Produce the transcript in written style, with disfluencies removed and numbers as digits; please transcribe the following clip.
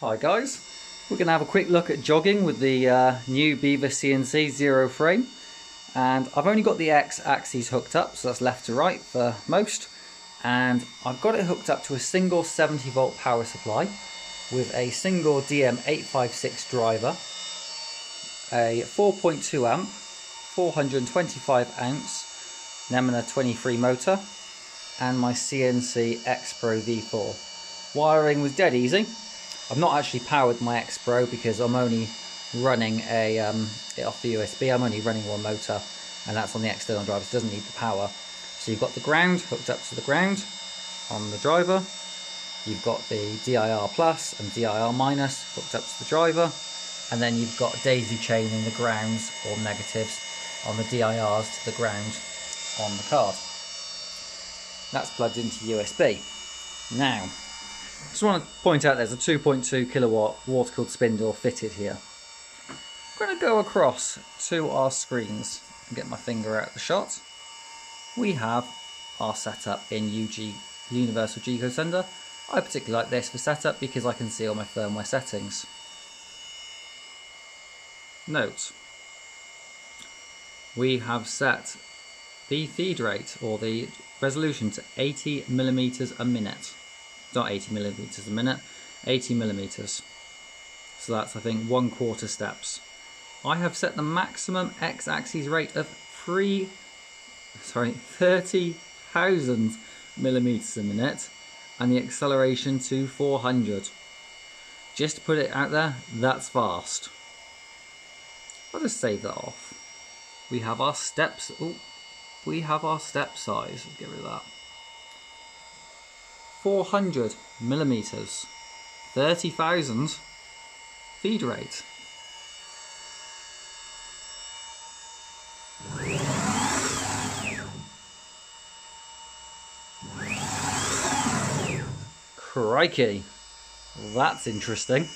Hi guys, we're going to have a quick look at jogging with the new Beaver CNC Xpro frame, and I've only got the X-axis hooked up, so that's left to right for most, and I've got it hooked up to a single 70 volt power supply with a single DM856 driver, a 4.2 amp 425 ounce Nema 23 motor, and my CNC Xpro V4. Wiring was dead easy. I've not actually powered my Xpro because I'm only running it off the USB. I'm only running one motor, and that's on the external driver, so it doesn't need the power. So you've got the ground hooked up to the ground on the driver. You've got the DIR plus and DIR minus hooked up to the driver, and then you've got daisy chaining the grounds or negatives on the DIRs to the ground on the card. That's plugged into USB. Now, I just want to point out there's a 2.2 kilowatt water-cooled spindle fitted here. I'm going to go across to our screens and get my finger out of the shot. We have our setup in Universal G-Code Sender. I particularly like this for setup because I can see all my firmware settings. Note, we have set the feed rate or the resolution to 80 millimeters a minute. Not 80 millimeters a minute, 80 millimeters. So that's, I think, 1/4 steps. I have set the maximum X-axis rate of 30,000 millimeters a minute, and the acceleration to 400. Just to put it out there, that's fast. I'll just save that off. We have our steps. Oh, we have our step size. Let's get rid of that. 400 millimeters, 30,000 feed rate. Crikey, that's interesting.